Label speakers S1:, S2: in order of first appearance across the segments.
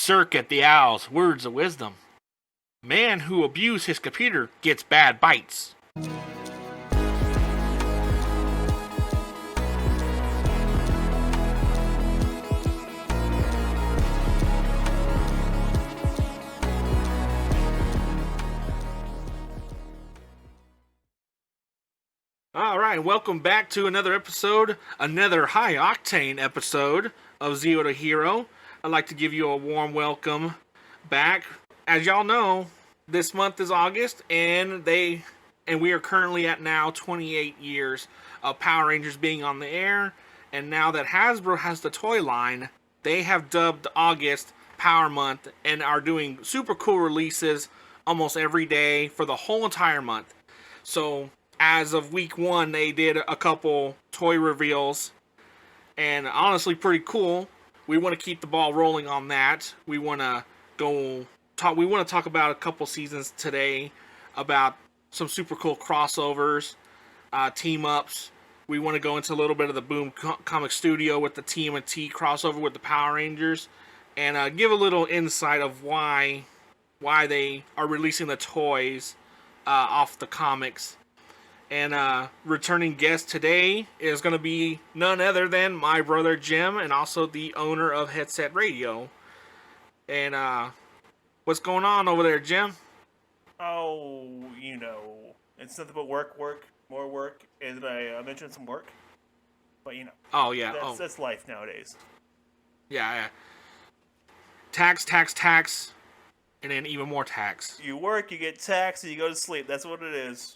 S1: Circuit the Owl's words of wisdom. Man who abuses his computer gets bad bites. Alright, welcome back to another episode, another high-octane episode of Zero to Hero. I'd like to give you a warm welcome back. As y'all know, this month is August, and we are currently at now 28 years of Power Rangers being on the air, and now that Hasbro has the toy line, they have dubbed August Power Month and are doing super cool releases almost every day for the whole entire month. So as of week 1, they did a couple toy reveals, and honestly pretty cool. We want to keep the ball rolling on that. We want to talk about a couple seasons today, about some super cool crossovers, team-ups. We want to go into a little bit of the Boom Comic Studio with the TMNT crossover with the Power Rangers, and give a little insight of why they are releasing the toys off the comics. And returning guest today is going to be none other than my brother Jim, and also the owner of Headset Radio. And what's going on over there, Jim?
S2: Oh, it's nothing but work, more work, and I mentioned some work, but
S1: Oh yeah,
S2: that's life nowadays.
S1: Yeah. Tax, and then even more tax.
S2: You work, you get taxed, and you go to sleep. That's what it is.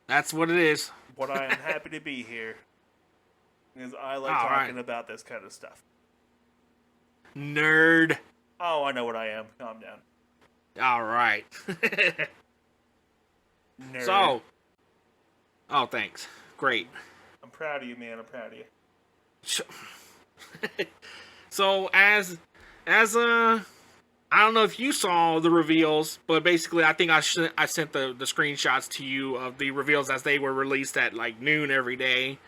S1: That's what it is.
S2: But I am happy to be here, because I like talking about this kind of stuff.
S1: Nerd.
S2: Oh, I know what I am. Calm down.
S1: All right.
S2: Nerd.
S1: Oh, thanks. Great.
S2: I'm proud of you, man. I'm proud of you.
S1: So as I don't know if you saw the reveals, but basically I think I sent the screenshots to you of the reveals as they were released at like noon every day.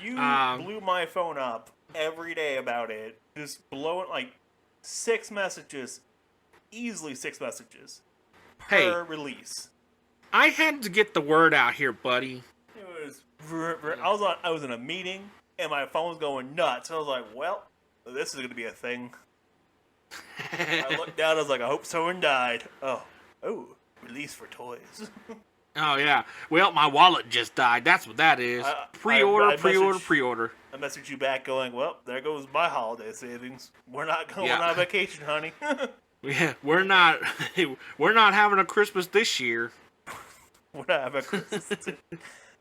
S2: You blew my phone up every day about it. Just blowing like 6 messages, easily 6 messages per release.
S1: I had to get the word out here, buddy.
S2: It was I was in a meeting and my phone was going nuts. I was like, well, this is going to be a thing. I looked down, I was like, I hope someone died. Oh, release for toys.
S1: Oh, yeah. Well, my wallet just died. That's what that is. Pre-order. I
S2: messaged you back going, well, there goes my holiday savings. We're not going on vacation, honey.
S1: Yeah, we're not having a Christmas this year.
S2: We're not having a Christmas.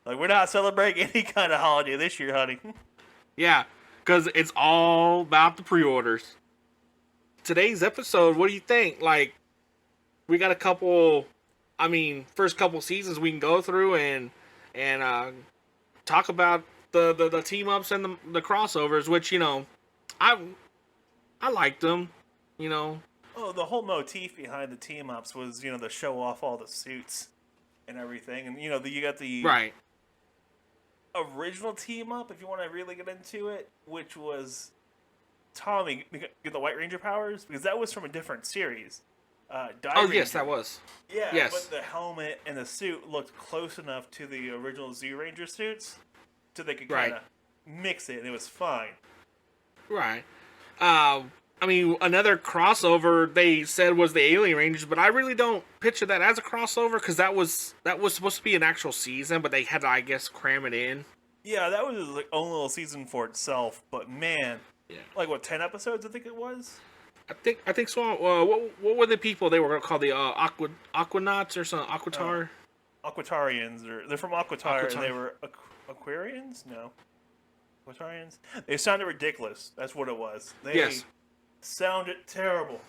S2: We're not celebrating any kind of holiday this year, honey.
S1: Yeah, because it's all about the pre-orders. Today's episode, what do you think? Like, we got a couple, first couple seasons we can go through and talk about the team-ups and the crossovers, which, I liked them,
S2: Oh, the whole motif behind the team-ups was, to show off all the suits and everything. And, you got the original team-up, if you want to really get into it, which was Tommy get the White Ranger powers, because that was from a different series.
S1: Ranger. Yes, that was.
S2: Yeah,
S1: yes.
S2: But the helmet and the suit looked close enough to the original Zoo Ranger suits, so they could kind of mix it, and it was fine.
S1: Right. Another crossover they said was the Alien Rangers, but I really don't picture that as a crossover, because that was supposed to be an actual season, but they had to, I guess, cram it in.
S2: Yeah, that was his own little season for itself, but man.
S1: Yeah.
S2: 10 episodes I think it was?
S1: I think so. What were the people they were going to call the Aquanauts or something?
S2: Aquatarians. They're from Aquatar, and they were Aquarians? No. Aquatarians? They sounded ridiculous. That's what it was. They sounded terrible.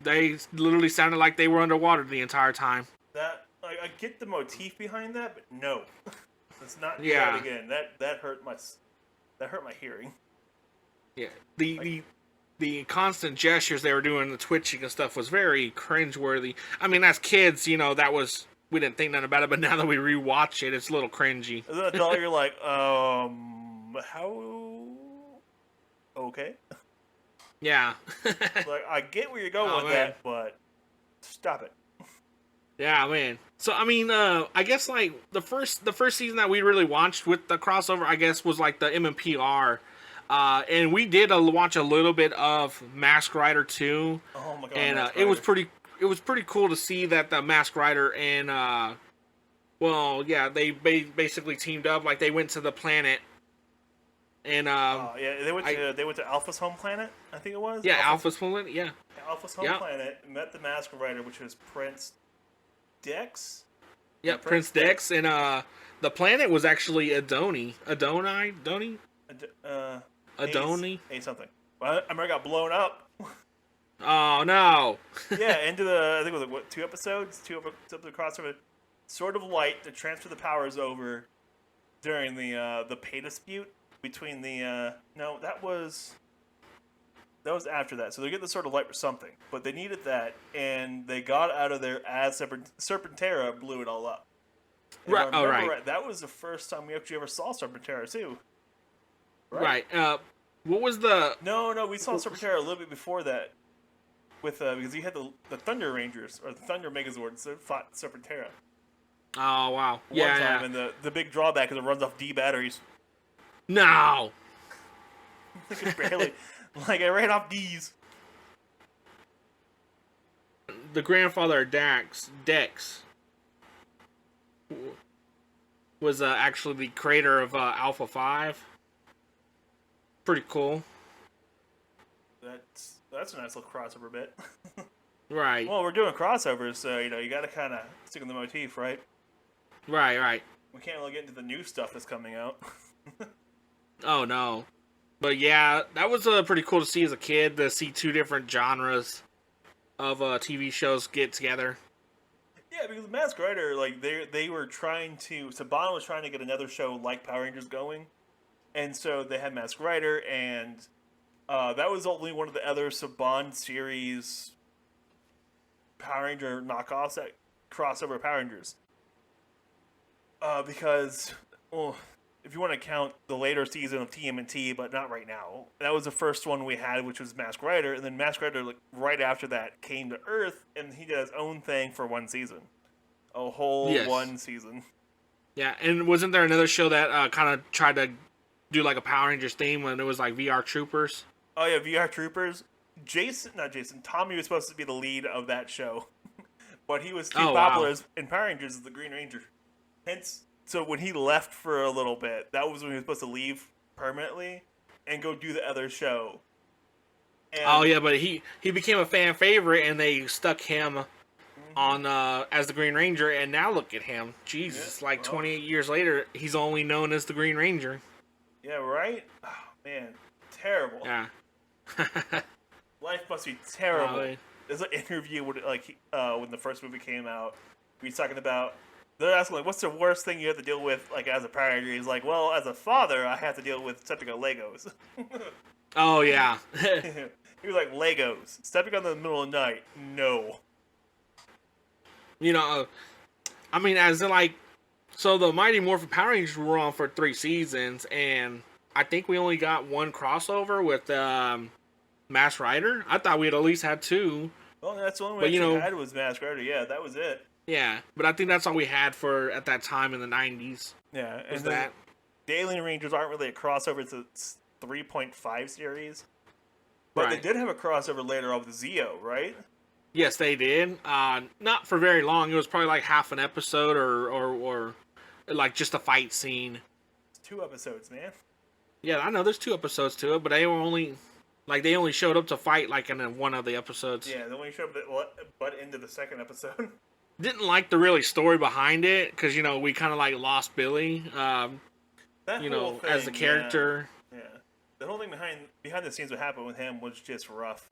S2: They
S1: literally sounded like they were underwater the entire time.
S2: I get the motif behind that, but no. Let's not do that again. That hurt my hearing.
S1: Yeah, the constant gestures they were doing, the twitching and stuff was very cringeworthy. As kids, we didn't think nothing about it, but now that we rewatch it, it's a little cringy.
S2: As an adult, you're like, how? Okay.
S1: Yeah.
S2: Like, I get where you're going with
S1: man.
S2: that, but stop it.
S1: Yeah, man. So I mean, I guess like the first season that we really watched with the crossover, I guess, was like the MMPR, and we did watch a little bit of Mask Rider 2,
S2: Oh my god,
S1: and
S2: Mask
S1: it was
S2: Rider.
S1: pretty cool to see that the Mask Rider and well, yeah, they basically teamed up, like they went to the planet, and
S2: Oh yeah, they went to Alpha's home planet. I think it was.
S1: yeah, Alpha's planet, yeah,
S2: Alpha's home
S1: yep,
S2: planet. Met the Mask Rider, which was Prince Dex. Yeah,
S1: yep, Prince Dex, and the planet was actually Adoni, Adoni.
S2: A something. Well, I remember it got blown up.
S1: Oh no.
S2: Yeah, into the I think it was like, what, 2 episodes, 2 episodes of crossover. Sort of Light to transfer the powers over during the pay dispute between the no, that was after that. So they're getting the Sword of Light for something, but they needed that, and they got out of there as Serpentera blew it all up. And
S1: Right. Oh, right.
S2: That was the first time we actually ever saw Serpentera too.
S1: Right. What was the?
S2: No, we saw Serpentera a little bit before that, with because you had the Thunder Rangers or the Thunder Megazords that fought Serpentera.
S1: Oh wow.
S2: One
S1: Yeah.
S2: time,
S1: Yeah.
S2: and the big drawback is it runs off D batteries.
S1: No.
S2: Like barely, like I ran off D's.
S1: The grandfather of Dex, was actually the creator of Alpha 5. Pretty cool.
S2: That's a nice little crossover bit.
S1: Right.
S2: Well, we're doing crossovers, so you got to kind of stick in the motif, right?
S1: Right.
S2: We can't really get into the new stuff that's coming out.
S1: Oh no. But yeah, that was pretty cool to see as a kid, to see 2 different genres of TV shows get together.
S2: Yeah, because Mask Rider, like they were trying to. Saban was trying to get another show like Power Rangers going, and so they had Mask Rider, and that was only one of the other Saban series Power Ranger knockoffs that crossover Power Rangers. Because, well, if you want to count the later season of TMNT, but not right now, that was the first one we had, which was Mask Rider, and then Mask Rider, like, right after that, came to Earth, and he did his own thing for 1 season. A whole 1 season.
S1: Yeah, and wasn't there another show that kind of tried to do like a Power Rangers theme when it was like VR Troopers?
S2: Oh yeah, VR Troopers. Tommy was supposed to be the lead of that show, but he was too popular in Power Rangers as the Green Ranger. Hence, so when he left for a little bit, that was when he was supposed to leave permanently and go do the other show. And,
S1: but he became a fan favorite, and they stuck him on as the Green Ranger, and now look at him. Jesus, 28 years later, he's only known as the Green Ranger.
S2: Yeah, right? Oh, man, terrible.
S1: Yeah.
S2: Life must be terrible. There's an interview with, when the first movie came out. He's talking about, they're asking, like, what's the worst thing you have to deal with, like, as a Power Ranger? He's like, well, as a father, I have to deal with stepping on Legos.
S1: Oh, yeah.
S2: He was like, Legos. Stepping on them in the middle of the night. No.
S1: I mean, as in, like, so the Mighty Morphin Power Rangers were on for 3 seasons, and I think we only got 1 crossover with Mask Rider. I thought we'd at least had 2.
S2: Well, that's the only way we had was Mask Rider. Yeah, that was it.
S1: Yeah, but I think that's all we had for at that time in the 90s.
S2: Yeah, and
S1: that.
S2: The Alien Rangers aren't really a crossover. It's a 3.5 series. But they did have a crossover later on with Zeo, right?
S1: Yes, they did. Not for very long. It was probably like half an episode or like just a fight scene.
S2: It's 2 episodes, man.
S1: Yeah, I know there's 2 episodes to it, but they only showed up to fight like in one of the episodes.
S2: Yeah, they only showed up but into the second episode.
S1: Didn't like the really story behind it because we kind of like lost Billy.
S2: That whole thing,
S1: as a character.
S2: Yeah. The whole thing behind the scenes, what happened with him was just rough.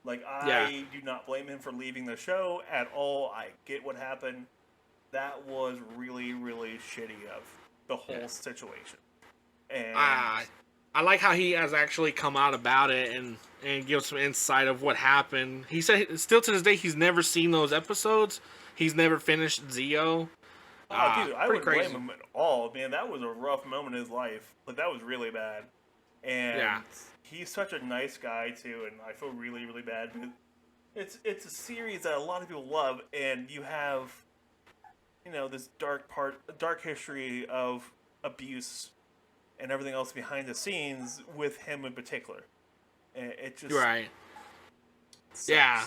S2: Like, I do not blame him for leaving the show at all. I get what happened. That was really, really shitty of the whole situation. And
S1: I like how he has actually come out about it and give some insight of what happened. He said still to this day he's never seen those episodes. He's never finished Zeo.
S2: Oh, dude, I wouldn't blame him at all. Man, that was a rough moment in his life. Like, that was really bad. And he's such a nice guy too, and I feel really, really bad because it's a series that a lot of people love, and you have, this dark history of abuse and everything else behind the scenes with him in particular. And it just sucks.
S1: Yeah.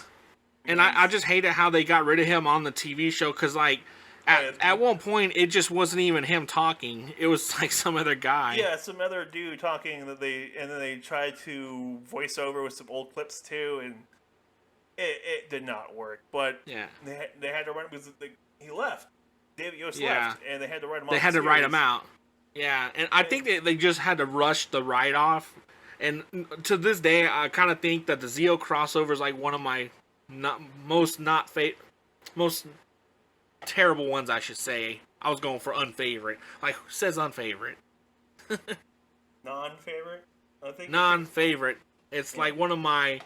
S1: And I just hated how they got rid of him on the TV show, because, like, at one point, it just wasn't even him talking. It was, like, some other guy.
S2: Yeah, some other dude talking, and then they tried to voice over with some old clips, too, and it did not work. But they had to run it because he left. David Yost left, and they had to write him off.
S1: They had to write him out. Yeah, and I think they just had to rush the write-off. And to this day, I kind of think that the Zeo crossover is, like, one of my most terrible ones, I should say. I was going for unfavorite. Like, who says unfavorite?
S2: Non-favorite? I think
S1: non-favorite. It's like one of my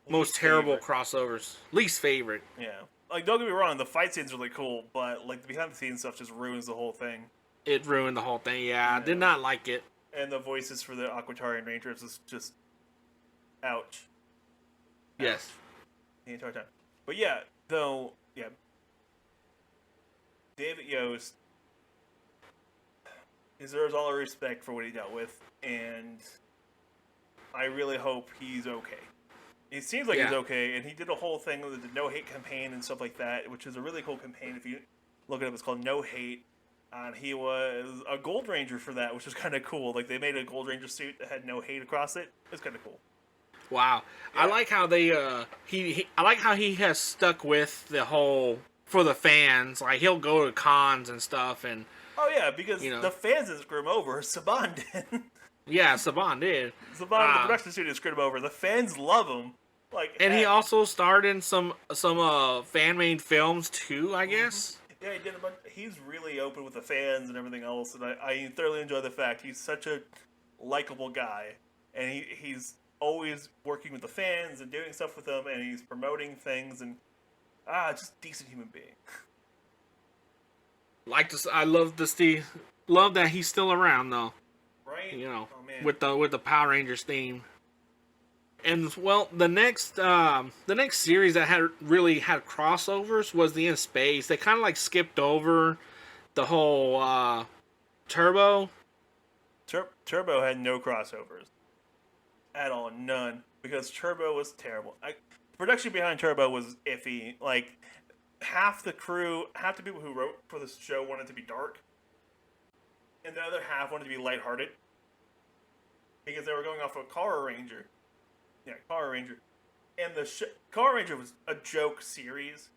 S1: most terrible crossovers. Least favorite.
S2: Yeah. Like, don't get me wrong, the fight scene's really cool, but, like, the behind-the-scenes stuff just ruins the whole thing.
S1: It ruined the whole thing, I did not like it.
S2: And the voices for the Aquatarian Rangers is just... ouch.
S1: Yes.
S2: The entire time. But David Yost deserves all our respect for what he dealt with, and I really hope he's okay. It seems like he's okay, and he did a whole thing with the No Hate campaign and stuff like that, which is a really cool campaign. If you look it up, it's called No Hate, and he was a Gold Ranger for that, which is kind of cool. Like, they made a Gold Ranger suit that had no hate across it. It's kind of cool.
S1: Wow. Yeah. I like how they I like how he has stuck with the whole for the fans. Like, he'll go to cons and stuff, and
S2: because the fans didn't screw him over. Saban did.
S1: Yeah, Saban did.
S2: Saban, the production studio, screwed him over. The fans love him.
S1: He also starred in some fan made films too, I guess.
S2: Yeah, he did a bunch. He's really open with the fans and everything else, and I thoroughly enjoy the fact he's such a likable guy, and he's always working with the fans and doing stuff with them, and he's promoting things, and just a decent human being.
S1: Love that he's still around though.
S2: Right?
S1: With the Power Rangers theme. And the next series that had crossovers was the In Space. They kind of like skipped over the whole Turbo.
S2: Turbo had no crossovers at all, none, because Turbo was terrible. The production behind Turbo was iffy. Like, half the people who wrote for this show wanted to be dark, and the other half wanted to be lighthearted, because they were going off of Power Ranger. Yeah, Power Ranger. And Power Ranger was a joke series,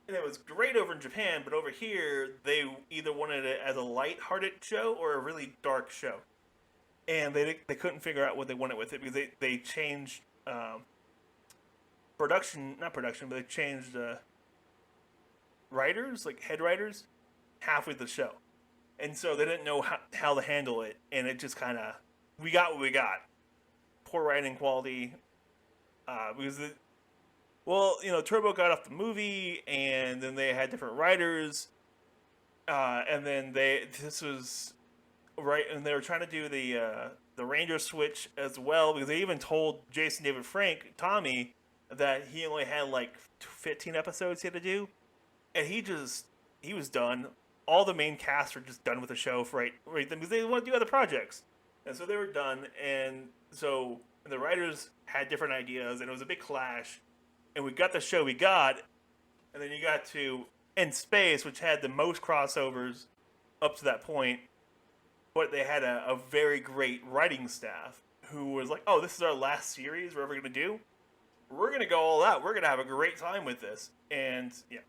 S2: and it was great over in Japan, but over here, they either wanted it as a lighthearted show or a really dark show. And they couldn't figure out what they wanted with it, because they changed but they changed writers, like head writers, halfway through the show. And so they didn't know how to handle it, and it just kind of, we got what we got. Poor writing quality, because Turbo got off the movie, and then they had different writers, and then and they were trying to do the Ranger switch as well, because they even told Jason David Frank, Tommy, that he only had like 15 episodes he had to do, and he was done. All the main cast were just done with the show right then, because they want to do other projects, and so they were done. And so the writers had different ideas, and it was a big clash. And we got the show we got, and then you got to In Space, which had the most crossovers up to that point. But they had a very great writing staff who was like, "Oh, this is our last series we're ever going to do. We're going to go all out. We're going to have a great time with this." And yeah,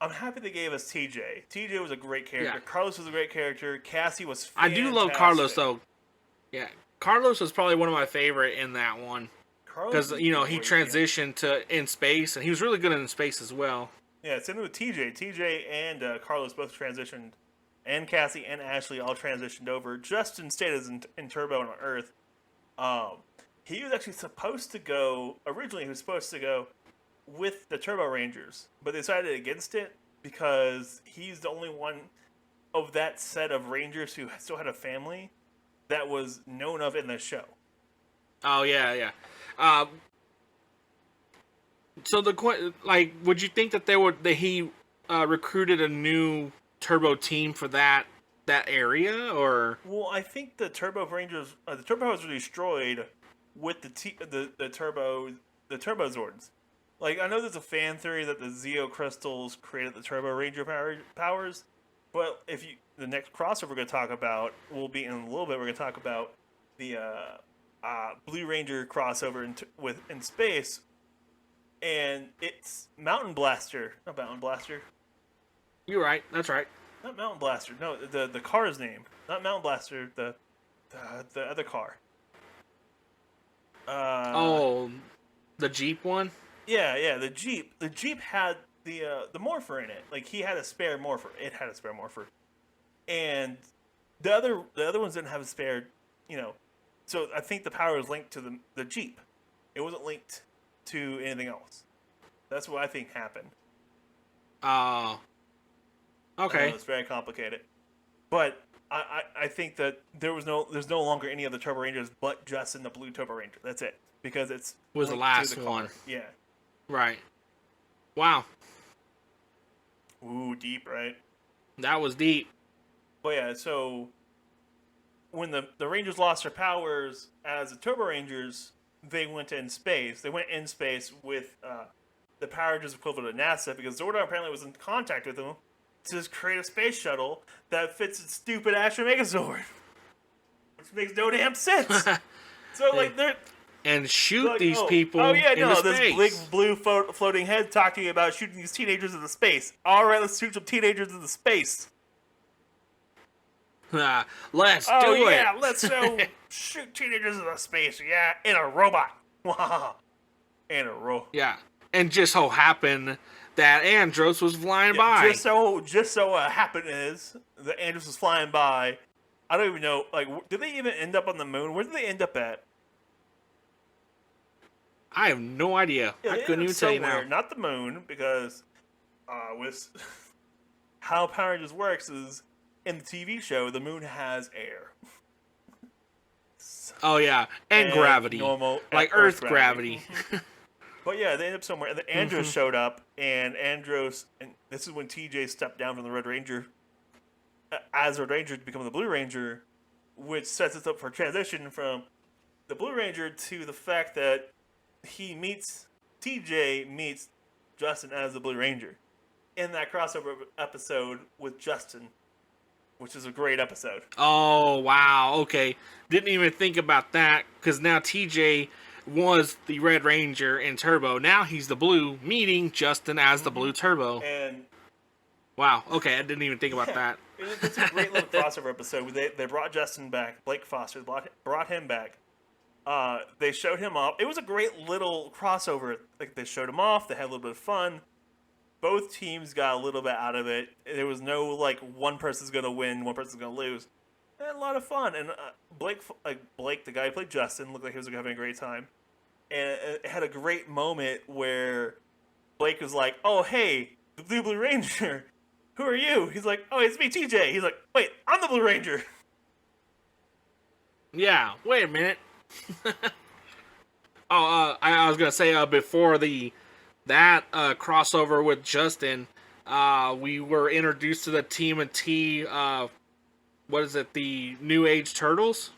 S2: I'm happy they gave us TJ. TJ was a great character. Yeah. Carlos was a great character. Cassie was fantastic.
S1: I do love Carlos, though. Yeah, Carlos was probably one of my favorite in that one. Because, he transitioned to In Space, and he was really good in Space as well.
S2: Yeah, same thing with TJ. TJ and Carlos both transitioned, and Cassie and Ashley all transitioned over. Justin stayed as in Turbo and on Earth. He was actually supposed to go, originally he was supposed to go with the Turbo Rangers, but they decided against it because he's the only one of that set of Rangers who still had a family that was known of in the show.
S1: Oh yeah. So would you think that he recruited a new Turbo team for that area, or?
S2: Well, I think the Turbo Rangers, the Turbo was destroyed with the Turbo Zords. Like, I know there's a fan theory that the Zeo crystals created the Turbo Ranger powers, but the next crossover we're going to talk about will be in a little bit. We're going to talk about the Blue Ranger crossover in space, and it's Mountain Blaster, not Mountain Blaster.
S1: You're right. That's right.
S2: Not Mountain Blaster. No, the car's name. Not Mountain Blaster. The other car.
S1: The Jeep one.
S2: Yeah, the Jeep. The Jeep had the morpher in it. Like, he had a spare morpher. It had a spare morpher, and the other ones didn't have a spare. So I think the power was linked to the Jeep. It wasn't linked to anything else. That's what I think happened.
S1: Okay.
S2: It's very complicated, but I think that there's no longer any of the Turbo Rangers but Justin, the Blue Turbo Ranger. That's it, because it's
S1: was the last one.
S2: Yeah.
S1: Right. Wow.
S2: Ooh, deep, right?
S1: That was deep.
S2: But yeah, so when the Rangers lost their powers as the Turbo Rangers, they went in space. They went in space with the Power Rangers equivalent of NASA, because Zordon apparently was in contact with them to just create a space shuttle that fits its stupid Astro Megazord, which makes no damn sense. So like they're
S1: and shoot
S2: like,
S1: these people.
S2: Oh yeah,
S1: into
S2: no,
S1: space.
S2: this big blue floating head talking about shooting these teenagers into space. All right, let's shoot some teenagers into space.
S1: Let's do it.
S2: Oh yeah, let's shoot teenagers into space. Yeah, in a robot. In a robot.
S1: Yeah, and just so happened that Andros was flying by.
S2: Just so happened is that Andros was flying by. I don't even know. Like, did they even end up on the moon? Where did they end up at?
S1: I have no idea.
S2: Yeah,
S1: I couldn't even tell you now.
S2: Not the moon, because with how Power Rangers works is in the TV show, the moon has air.
S1: Oh yeah, and gravity,
S2: normal
S1: like Earth gravity.
S2: But yeah, they end up somewhere. And then Andros showed up, and this is when TJ stepped down from the Red Ranger as Red Ranger to become the Blue Ranger, which sets us up for a transition from the Blue Ranger to the fact that TJ meets Justin as the Blue Ranger in that crossover episode with Justin, which is a great episode.
S1: Oh wow, okay, didn't even think about that, because now TJ was the Red Ranger in Turbo. Now he's the Blue, meeting Justin as the Blue Turbo.
S2: And
S1: wow, okay, I didn't even think about that.
S2: It's a great little crossover episode. They brought Justin back. Blake Foster brought him back. They showed him off. It was a great little crossover. Like, they showed him off. They had a little bit of fun. Both teams got a little bit out of it. There was no like one person's gonna win, one person's gonna lose. They had a lot of fun. And Blake, the guy who played Justin, looked like he was having a great time. And it had a great moment where Blake was like, "Oh hey, the Blue Ranger, who are you?" He's like, "Oh, it's me, TJ." He's like, "Wait, I'm the Blue Ranger."
S1: Yeah, wait a minute. I was gonna say before that crossover with Justin, we were introduced to the TMNT. What is it? The New Age Turtles.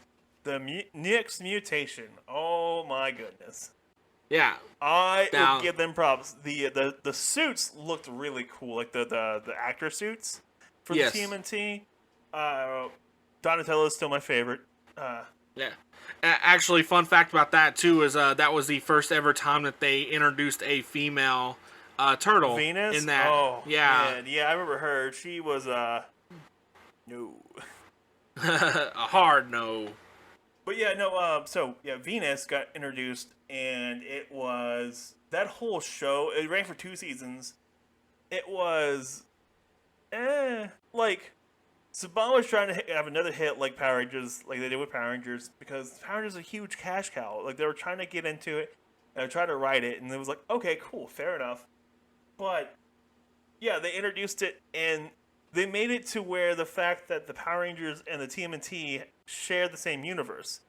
S2: The next mutation. Oh my goodness.
S1: Yeah.
S2: I would give them props. The suits looked really cool, like the actor suits for the TMNT. Donatello is still my favorite.
S1: Yeah. Actually, fun fact about that too is that was the first ever time that they introduced a female turtle.
S2: Venus?
S1: In that.
S2: Oh,
S1: yeah.
S2: Man. Yeah, I remember her. She was no.
S1: A hard no.
S2: But yeah, no. So yeah, Venus got introduced, and it was that whole show. It ran for 2 seasons. It was, like, Saban was trying to have another hit like Power Rangers, like they did with Power Rangers, because Power Rangers is a huge cash cow. Like, they were trying to get into it and try to write it, and it was like, okay, cool, fair enough. But yeah, they introduced it, and they made it to where the fact that the Power Rangers and the TMNT share the same universe,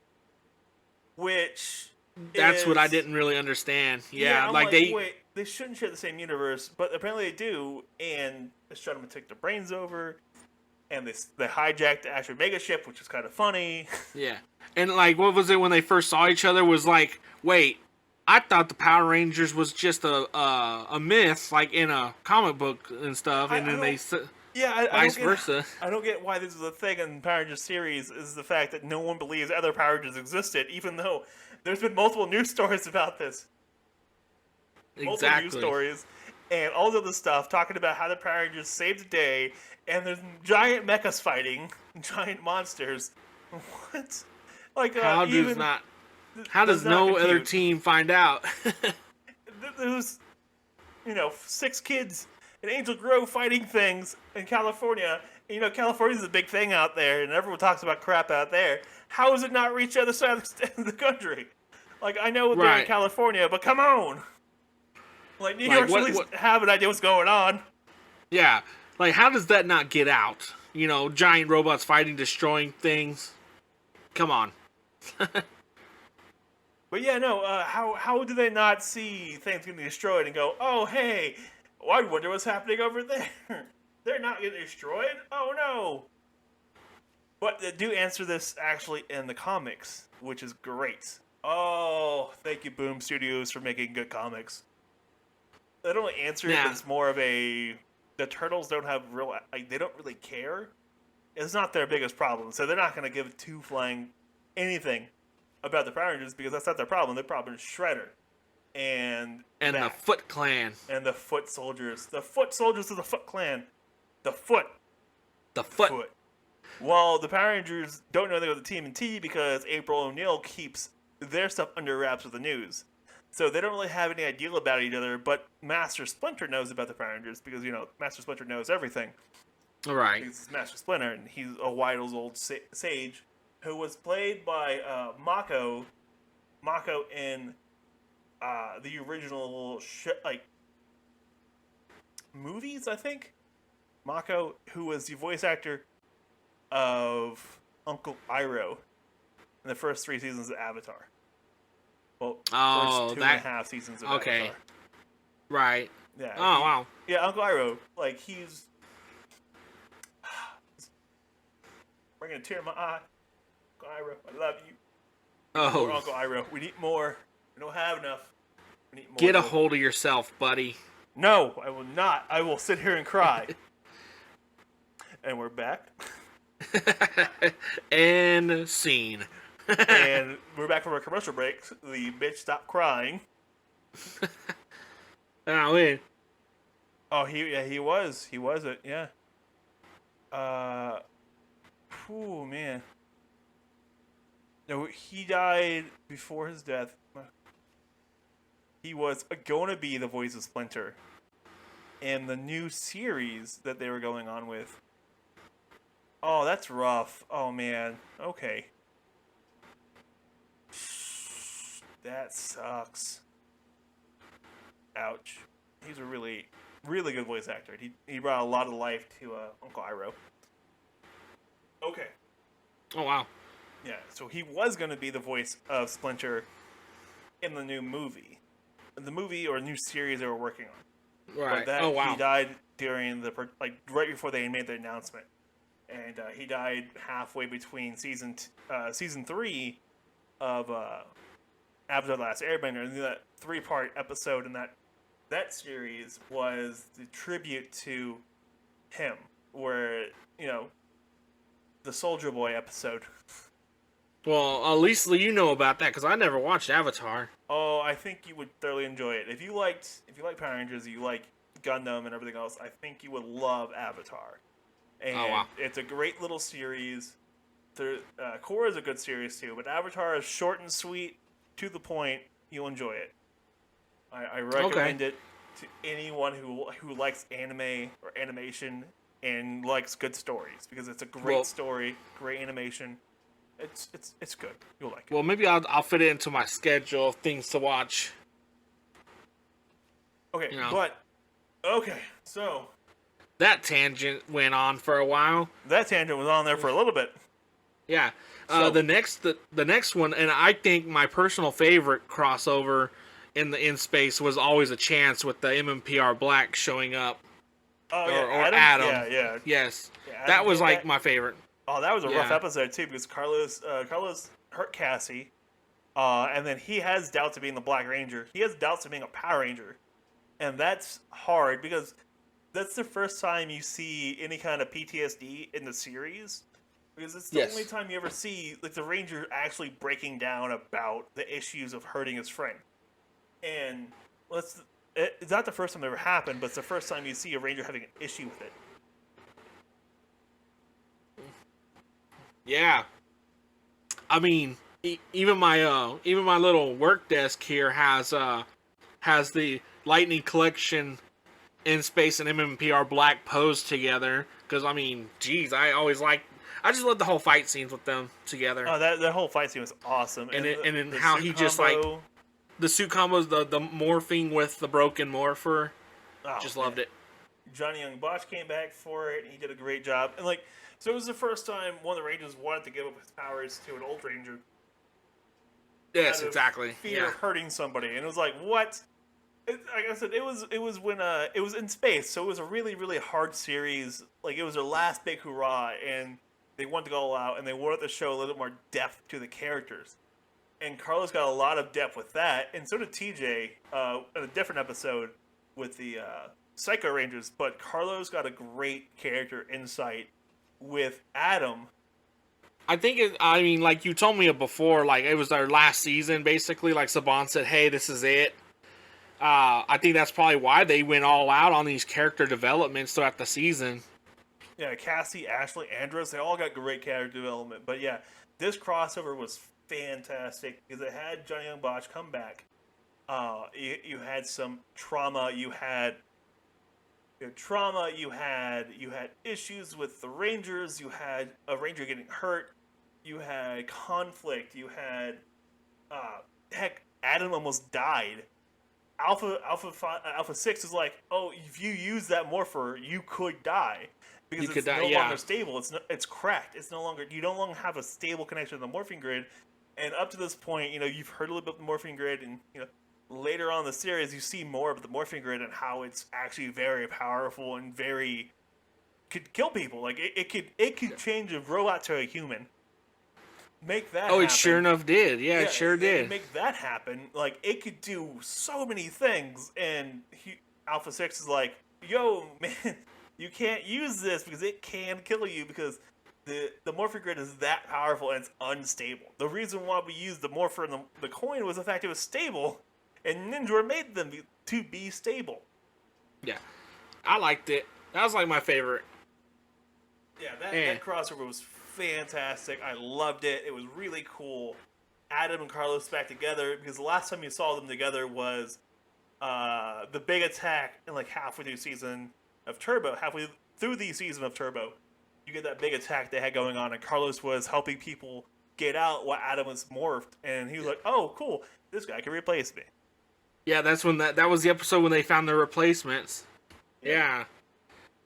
S2: which
S1: That's what I
S2: is,
S1: didn't really understand. Yeah,
S2: I'm
S1: like
S2: wait, they shouldn't share the same universe, but apparently they do, and it's trying to take their brains over, and they hijacked the Astro Mega ship, which is kind of funny.
S1: Yeah. And like, what was it when they first saw each other? Was like, wait, I thought the Power Rangers was just a myth, like in a comic book and stuff, and then vice versa.
S2: I don't get why this is a thing in the Power Rangers series. Is the fact that no one believes other Power Rangers existed, even though there's been multiple news stories about this. Multiple news stories and all the other stuff talking about how the Power Rangers saved the day, and there's giant mechas fighting giant monsters. What? Like
S1: How does no other team find out?
S2: There's 6 kids in Angel Grove fighting things in California. And, California's a big thing out there, and everyone talks about crap out there. How has it not reached the other side of the country? Like, I know they're in California, but come on! Like, New York should at least have an idea what's going on.
S1: Yeah. Like, how does that not get out? Giant robots fighting, destroying things. Come on.
S2: But yeah, no, how do they not see things getting destroyed and go, oh, hey, I wonder what's happening over there. They're not getting destroyed? Oh, no. But they do answer this actually in the comics, which is great. Oh, thank you, Boom Studios, for making good comics. They don't really answer it, but it's more of the Turtles don't have they don't really care. It's not their biggest problem, so they're not going to give two flying anything about the Power Rangers because that's not their problem. Their problem is Shredder. And
S1: the Foot Clan.
S2: And the Foot Soldiers. The Foot Soldiers of the Foot Clan. The Foot. Well, the Power Rangers don't know they go to TMNT because April O'Neil keeps their stuff under wraps with the news. So they don't really have any idea about each other, but Master Splinter knows about the Power Rangers because, Master Splinter knows everything.
S1: All right.
S2: He's Master Splinter, and he's a wise old sage who was played by Mako. Mako in the original movies, I think. Mako, who was the voice actor of Uncle Iroh in the first 3 seasons of Avatar. Well, first 2.5 seasons of Avatar.
S1: Right.
S2: Yeah.
S1: Oh, wow.
S2: Yeah, Uncle Iroh, he's bringing a tear in my eye. Uncle Iroh, I love you.
S1: Oh.
S2: More Uncle Iroh. We need more. We don't have enough. We need more.
S1: Get a hold of yourself, buddy.
S2: No, I will not. I will sit here and cry. And we're back.
S1: And scene.
S2: And we're back from our commercial break. The bitch stopped crying.
S1: Oh, man.
S2: Oh, he was. He was it, yeah. Man. No, he died before his death. He was going to be the voice of Splinter in the new series that they were going on with. Oh, that's rough. Oh, man. Okay. That sucks. Ouch. He's a really, really good voice actor. He brought a lot of life to Uncle Iroh. Okay.
S1: Oh, wow.
S2: Yeah, so he was going to be the voice of Splinter in the new movie. The movie or new series they were working on.
S1: Right.
S2: But he died during right before they made the announcement. And he died halfway between season 3 of Avatar: The Last Airbender. And that 3-part episode in that series was the tribute to him, where, the Soldier Boy episode.
S1: Well, at least you know about that, because I never watched Avatar.
S2: Oh, I think you would thoroughly enjoy it. If you like Power Rangers, you like Gundam and everything else, I think you would love Avatar. And It's a great little series. Korra is a good series too, but Avatar is short and sweet, to the point. You'll enjoy it. I recommend it to anyone who likes anime or animation and likes good stories, because it's a great story, great animation. It's good. You'll like it.
S1: Well, maybe I'll fit it into my schedule of things to watch.
S2: Okay, so
S1: that tangent went on for a while.
S2: That tangent was on there for a little bit.
S1: Yeah.
S2: So-
S1: The next one, and I think my personal favorite crossover in space was always a chance with the MMPR Black showing up.
S2: Oh,
S1: Or Adam.
S2: Yeah.
S1: Yes.
S2: Yeah, Adam
S1: That was
S2: came
S1: like
S2: back.
S1: my favorite.
S2: Oh, that was a rough
S1: Yeah.
S2: episode too because Carlos hurt Cassie, and then he has doubts of being the Black Ranger. He has doubts of being a Power Ranger, and that's hard because that's the first time you see any kind of PTSD in the series. Because it's the
S1: Yes.
S2: only time you ever see like the Ranger actually breaking down about the issues of hurting his friend, and it's not the first time it ever happened, but it's the first time you see a Ranger having an issue with it.
S1: Yeah. I mean, even my little work desk here has the Lightning Collection in space and MMPR Black posed together. Because I mean, geez, I just love the whole fight scenes with them together.
S2: Oh, that whole fight scene was awesome,
S1: And then
S2: the
S1: how
S2: suit
S1: he just, like,
S2: combo-
S1: The suit combos, the morphing with the broken morpher,
S2: Oh,
S1: just
S2: man.
S1: loved it.
S2: Johnny Young Bosch came back for it, and he did a great job. And like, so it was the first time one of the Rangers wanted to give up his powers to an old Ranger.
S1: Yes,
S2: out of
S1: exactly.
S2: Fear
S1: Yeah.
S2: of hurting somebody, and it was like, what? Like I said, it was when it was in space, so it was a really really hard series. Like it was their last big hurrah, and they wanted to go all out, and they wanted to show a little more depth to the characters. And Carlos got a lot of depth with that, and so did TJ in a different episode with the Psycho Rangers. But Carlos got a great character insight with Adam.
S1: I think I mean, like you told me before, like it was their last season, basically. Like Saban said, "Hey, this is it." I think that's probably why they went all out on these character developments throughout the season.
S2: Yeah, Cassie, Ashley, Andros, they all got great character development. But yeah, this crossover was fantastic because it had Johnny Young Bosch come back. You had some trauma. You had trauma. You had issues with the Rangers. You had a Ranger getting hurt. You had conflict. You had heck, Adam almost died. Alpha 6 is like, oh, if you use that morpher, you could die because it's no longer stable. It's cracked. It's no longer, you no longer have a stable connection to the morphing grid. And up to this point, you've heard a little bit about the morphing grid, and later on in the series, you see more about the morphing grid and how it's actually very powerful and very could kill people. Like it could change a robot to a human. Make that happen.
S1: It sure enough did. Yeah, it sure did.
S2: Make that happen. Like, it could do so many things. And Alpha 6 is like, yo, man, you can't use this because it can kill you because the morpher grid is that powerful and it's unstable. The reason why we used the morpher and the coin was the fact it was stable, and Ninja made them to be stable.
S1: Yeah. I liked it. That was like my favorite.
S2: Yeah, that crossover was fantastic. I loved it. It was really cool. Adam and Carlos back together because the last time you saw them together was the big attack in like halfway through the season of Turbo. You get that big attack they had going on, and Carlos was helping people get out while Adam was morphed, and he was like, "Oh, cool! This guy can replace me."
S1: Yeah, that's when that was the episode when they found their replacements. Yeah.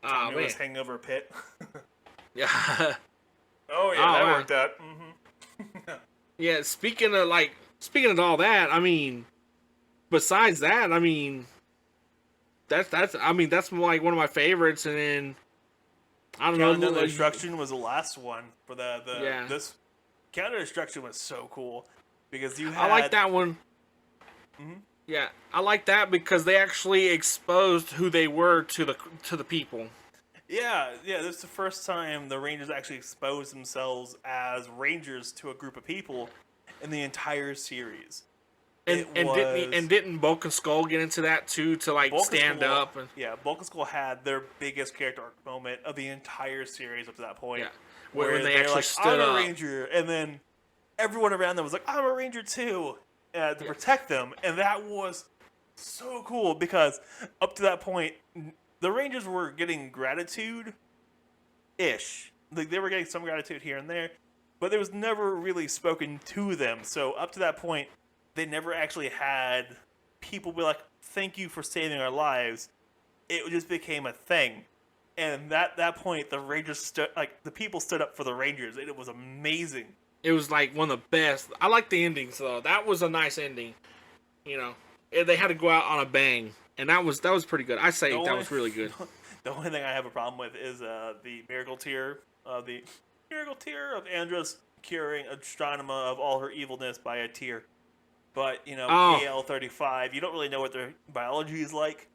S2: It was hanging over a pit.
S1: Yeah.
S2: Oh yeah, that worked out. Mm-hmm.
S1: Yeah, speaking of all that, I mean, besides that, I mean, that's like one of my favorites, and then I don't know.
S2: The Destruction was the last one for
S1: Yeah.
S2: This Counter Destruction was so cool because you had.
S1: I like that one.
S2: Mm-hmm.
S1: Yeah, I like that because they actually exposed who they were to the people.
S2: Yeah, this is the first time the Rangers actually exposed themselves as Rangers to a group of people in the entire series.
S1: Didn't Bulk and Skull get into that too to like
S2: Bulk
S1: stand
S2: Skull,
S1: up?
S2: Yeah, Bulk and Skull had their biggest character arc moment of the entire series up to that point.
S1: Yeah,
S2: where
S1: they actually
S2: like,
S1: stood
S2: I'm
S1: up.
S2: a Ranger, and then everyone around them was like, I'm a Ranger too, to protect them, and that was so cool because up to that point, the Rangers were getting gratitude-ish. Like, they were getting some gratitude here and there, but there was never really spoken to them. So up to that point, they never actually had people be like, thank you for saving our lives. It just became a thing. And that point, the Rangers stood, like, the people stood up for the Rangers, and it was amazing.
S1: It was like one of the best. I like the endings though. That was a nice ending. They had to go out on a bang, and that was pretty good. I say that was really good.
S2: The only thing I have a problem with is the miracle tear of Andros curing Astronema of all her evilness by a tear. But KL-35, you don't really know what their biology is like.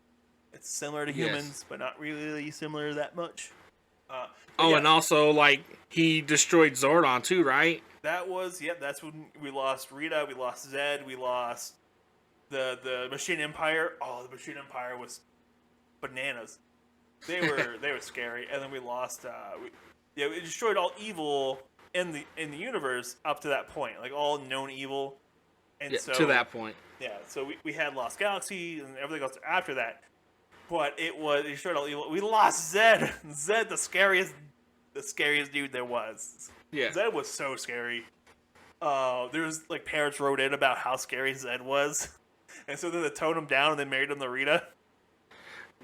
S2: It's similar to humans, but not really similar that much.
S1: And also, like, he destroyed Zordon too, right?
S2: That's when we lost Rita, we lost Zed, we lost the Machine Empire. Oh, the Machine Empire was bananas. They were scary, and then we lost. We destroyed all evil in the universe up to that point, like all known evil. And so
S1: to that point.
S2: Yeah, so we had Lost Galaxy and everything else after that. But it destroyed all evil. We lost Zed. Zed, the scariest dude there was.
S1: Yeah.
S2: Zed was so scary. There was, like, parents wrote in about how scary Zed was. And so then they toned him down and they married him to Rita.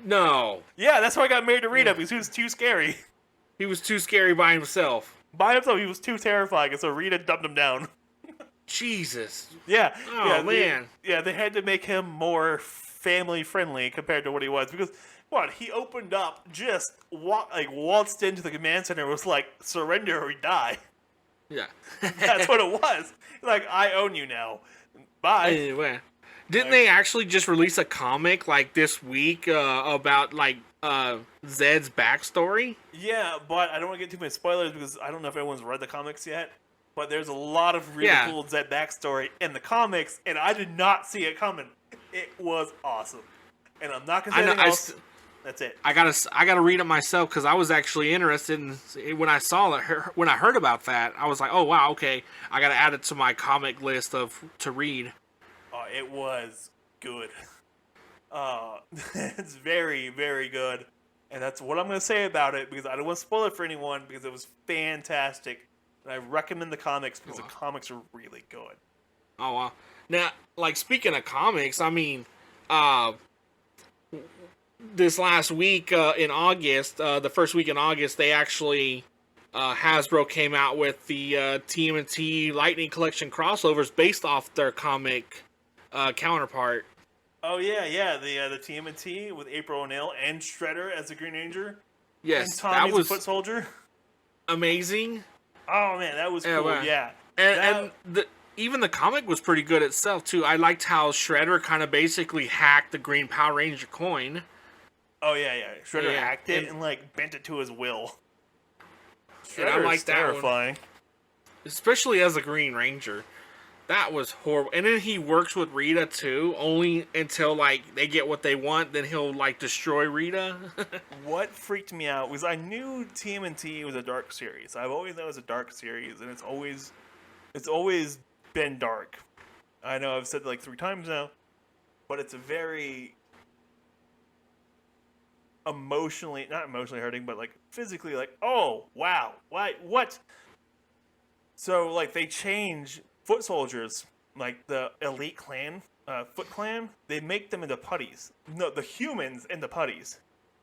S1: No.
S2: Yeah, that's why I got married to Rita, because he was too scary.
S1: He was too scary by himself.
S2: By himself, he was too terrifying, and so Rita dumped him down.
S1: Jesus.
S2: Yeah.
S1: Oh, man.
S2: They had to make him more family friendly compared to what he was, because he opened up, just waltzed into the command center, was like, surrender or we die.
S1: Yeah.
S2: That's what it was. Like, I own you now. Bye.
S1: Anyway. Didn't they actually just release a comic like this week about like Zed's backstory?
S2: Yeah, but I don't want to get too many spoilers because I don't know if everyone's read the comics yet. But there's a lot of really cool Zed backstory in the comics, and I did not see it coming. It was awesome, and I'm not gonna say anything else. That's it.
S1: I gotta read it myself because I was actually interested in when I saw it. When I heard about that, I was like, oh wow, okay, I gotta add it to my comic list to read.
S2: It was good. It's very, very good. And that's what I'm going to say about it, because I don't want to spoil it for anyone, because it was fantastic. And I recommend the comics, because the comics are really good.
S1: Oh, wow. Now, like, speaking of comics, I mean, this last week in August, the first week in August, they actually, Hasbro came out with the TMNT Lightning Collection crossovers based off their comic counterpart.
S2: Oh yeah, the TMNT with April O'Neil and Shredder as the Green Ranger.
S1: Yes,
S2: and Tommy as a foot soldier.
S1: Amazing.
S2: Oh man, that was cool.
S1: Wow.
S2: Yeah,
S1: and even the comic was pretty good itself too. I liked how Shredder kind of basically hacked the Green Power Ranger coin.
S2: Oh yeah. Shredder hacked it and like bent it to his will.
S1: Shredder is
S2: terrifying,
S1: especially as a Green Ranger. That was horrible. And then he works with Rita too, only until like they get what they want, then he'll like destroy Rita.
S2: What freaked me out was I knew TMNT was a dark series. I've always known it was a dark series, and it's always been dark. I know I've said it like 3 times now, but it's a very not emotionally hurting, but like physically, like, oh wow, what? So like they change foot soldiers, like the elite clan, Foot Clan, they make them into putties. No, the humans into putties.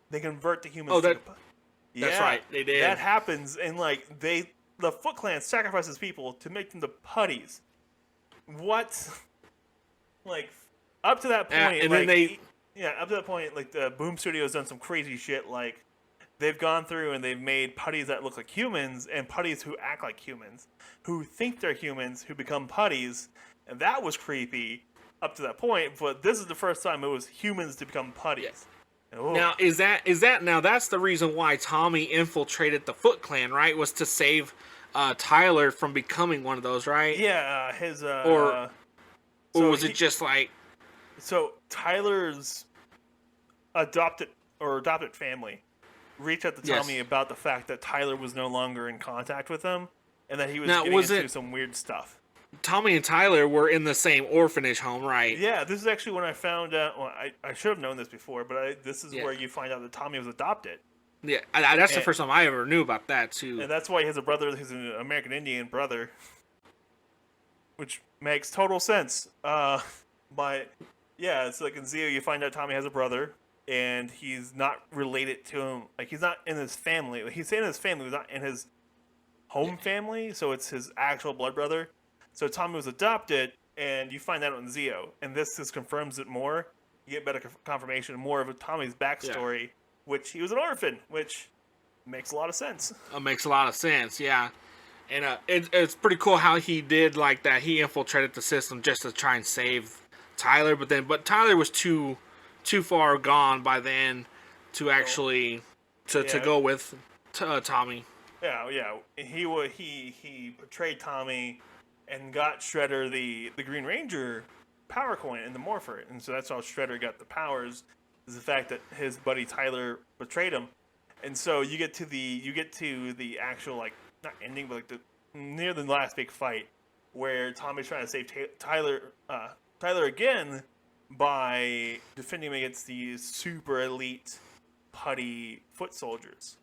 S2: They convert the humans into putties.
S1: That's right, they did.
S2: That happens, and like the Foot Clan sacrifices people to make them to putties. What? Like, up to that point,
S1: and then
S2: up to that point, like the Boom Studio's done some crazy shit, like they've gone through and they've made putties that look like humans and putties who act like humans, who think they're humans, who become putties, and that was creepy up to that point. But this is the first time it was humans to become putties.
S1: Yeah. Now is that now that's the reason why Tommy infiltrated the Foot Clan, right? Was to save Tyler from becoming one of those, right?
S2: Yeah, his
S1: or was it just like
S2: so Tyler's adopted family reached out to Tommy about the fact that Tyler was no longer in contact with them, and that he was getting into some weird stuff.
S1: Tommy and Tyler were in the same orphanage home, right?
S2: Yeah, this is actually when I found out. Well, I should have known this before, but this is where you find out that Tommy was adopted.
S1: Yeah, that's the first time I ever knew about that, too.
S2: And that's why he has a brother who's an American Indian brother, which makes total sense. But, yeah, it's like in Zeo, you find out Tommy has a brother, and he's not related to him. Like, he's not in his family. Like, he's in his family, he's not in his home family, so it's his actual blood brother. So Tommy was adopted, and you find that on Zeo, and this just confirms it more. You get better confirmation, more of Tommy's backstory, which he was an orphan, which makes a lot of sense.
S1: It makes a lot of sense, yeah. And it's pretty cool how he did like that. He infiltrated the system just to try and save Tyler, but Tyler was too far gone by then to actually to go with Tommy.
S2: Yeah. He betrayed Tommy and got Shredder the Green Ranger power coin and the Morpher, and so that's how Shredder got the powers. Is the fact that his buddy Tyler betrayed him, and so you get to the actual, like, not ending, but like near the last big fight where Tommy's trying to save Tyler again by defending him against these super elite putty foot soldiers.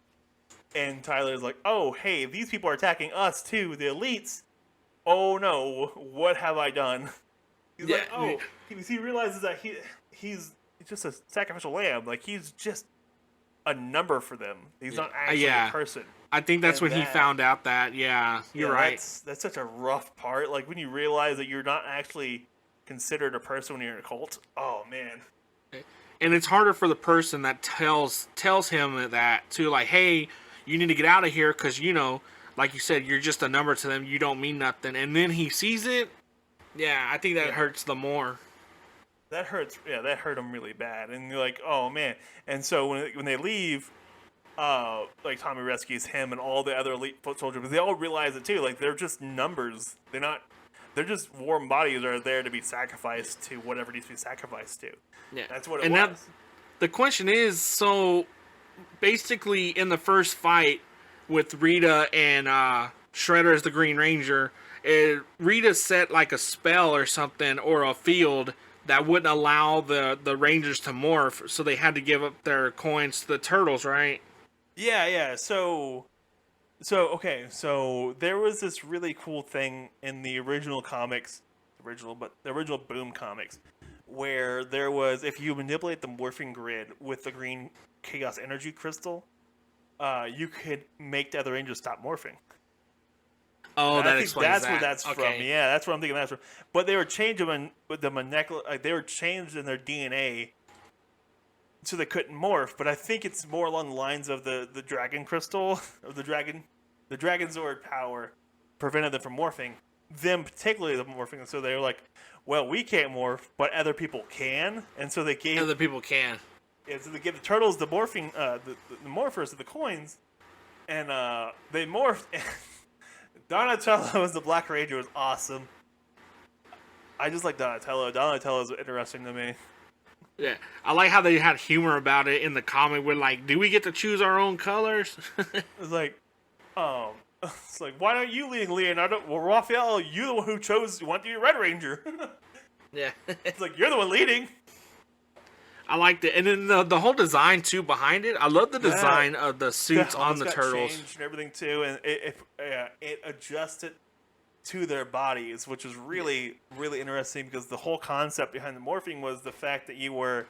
S2: And Tyler's like, "Oh, hey, these people are attacking us too, the elites. Oh no, what have I done?" He's like, "Oh," because he realizes that he's just a sacrificial lamb. Like, he's just a number for them. He's not actually a person.
S1: I think that's when he found out that, you're right.
S2: That's such a rough part. Like, when you realize that you're not actually considered a person when you're in a cult. Oh, man.
S1: And it's harder for the person that tells him that, too. Like, hey, you need to get out of here because, like you said, you're just a number to them. You don't mean nothing. And then he sees it. Yeah, I think that hurts the more.
S2: That hurts. Yeah, that hurt him really bad. And you're like, oh, man. And so when they leave, like, Tommy rescues him and all the other elite foot soldiers, but they all realize it too. Like, they're just numbers. They're just warm bodies that are there to be sacrificed to whatever needs to be sacrificed to.
S1: Yeah,
S2: that's what it was.
S1: The question is, so basically in the first fight with Rita and Shredder as the Green Ranger, Rita set like a spell or something, or a field that wouldn't allow the Rangers to morph, so they had to give up their coins to the Turtles, right?
S2: Yeah. So there was this really cool thing in the original comics, the original Boom comics, where there was, if you manipulate the morphing grid with the green Chaos Energy Crystal, you could make the other Rangers stop morphing.
S1: Oh,
S2: and
S1: that explains
S2: that's
S1: that.
S2: where that's from. Yeah, that's what I'm thinking that's from. But they were changing they were changed in their DNA so they couldn't morph. But I think it's more along the lines of the Dragon Crystal, or the Dragon Zord power prevented them from morphing. Them particularly the morphing. And so they were like, well, we can't morph, but other people can. And so they gave
S1: other people can.
S2: Yeah, so they gave the Turtles the morphing, the morphers of the coins, and they morphed. Donatello as the Black Ranger was awesome. I just like Donatello. Donatello is interesting to me.
S1: Yeah, I like how they had humor about it in the comic. We're like, do we get to choose our own colors?
S2: It's like, why don't you lead, Leonardo? Well, Raphael, you're the one who want to be Red Ranger.
S1: Yeah.
S2: It's like, you're the one leading.
S1: I liked it, and then the whole design too behind it. I love the design of the suits on the Turtles.
S2: Changed and everything too, and it adjusted to their bodies, which was really really interesting, because the whole concept behind the morphing was the fact that you were,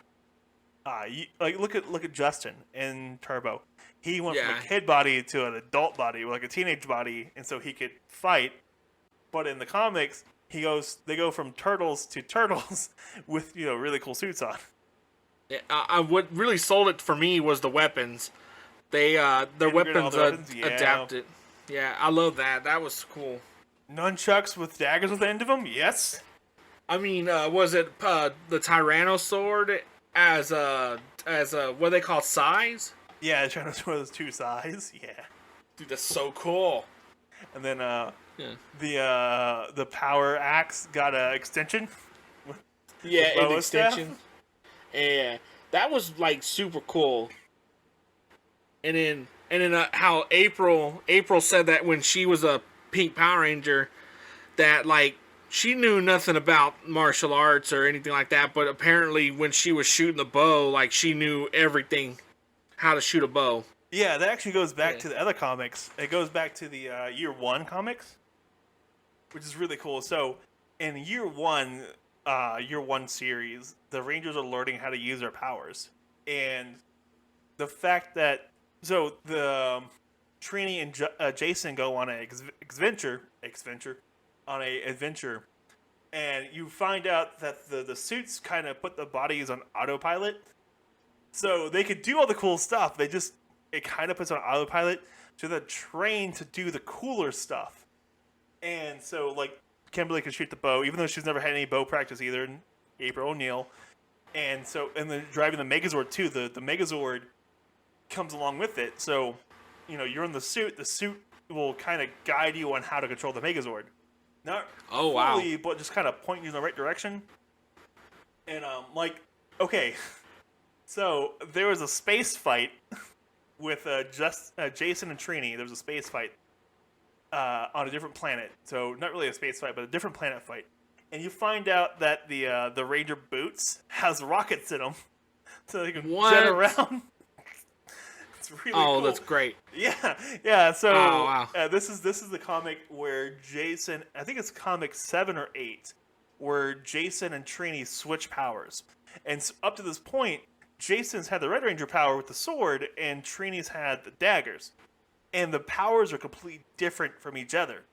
S2: look at Justin in Turbo. He went from a kid body to an adult body, like a teenage body, and so he could fight. But in the comics, they go from turtles to turtles with really cool suits on.
S1: Yeah, what really sold it for me was the weapons. Their weapons adapted. Yeah, I love that. That was cool.
S2: Nunchucks with daggers at the end of them? Yes.
S1: I mean, was it the Tyranno sword as what they call size?
S2: Yeah, the Tyranno sword was 2 size. Yeah.
S1: Dude, that's so cool.
S2: And then the power axe got an extension.
S1: Yeah, an extension. Staff. Yeah, that was like super cool. And then how April said that when she was a Pink Power Ranger, that like she knew nothing about martial arts or anything like that, but apparently when she was shooting the bow, like she knew everything, how to shoot a bow.
S2: Yeah, that actually goes back to the other comics. It goes back to the Year One comics, which is really cool. So in Year One series, the Rangers are learning how to use their powers. And the fact that the Trini and Jason go on an adventure, and you find out that the suits kind of put the bodies on autopilot, so they could do all the cool stuff. It kind of puts on autopilot, so they're trained to do the cooler stuff. And so like Kimberly can shoot the bow, even though she's never had any bow practice either. April O'Neil. And then driving the Megazord too. The Megazord comes along with it. So, you're in the suit. The suit will kind of guide you on how to control the Megazord. Not fully, but just kind of point you in the right direction. And okay, so there was a space fight with Jason and Trini. There was a space fight on a different planet. So not really a space fight, but a different planet fight. And you find out that the Ranger boots has rockets in them, so they can jet around. It's really cool.
S1: That's great.
S2: Yeah. So this is the comic where Jason, I think it's comic 7 or 8, where Jason and Trini switch powers. And so up to this point, Jason's had the Red Ranger power with the sword, and Trini's had the daggers. And the powers are completely different from each other.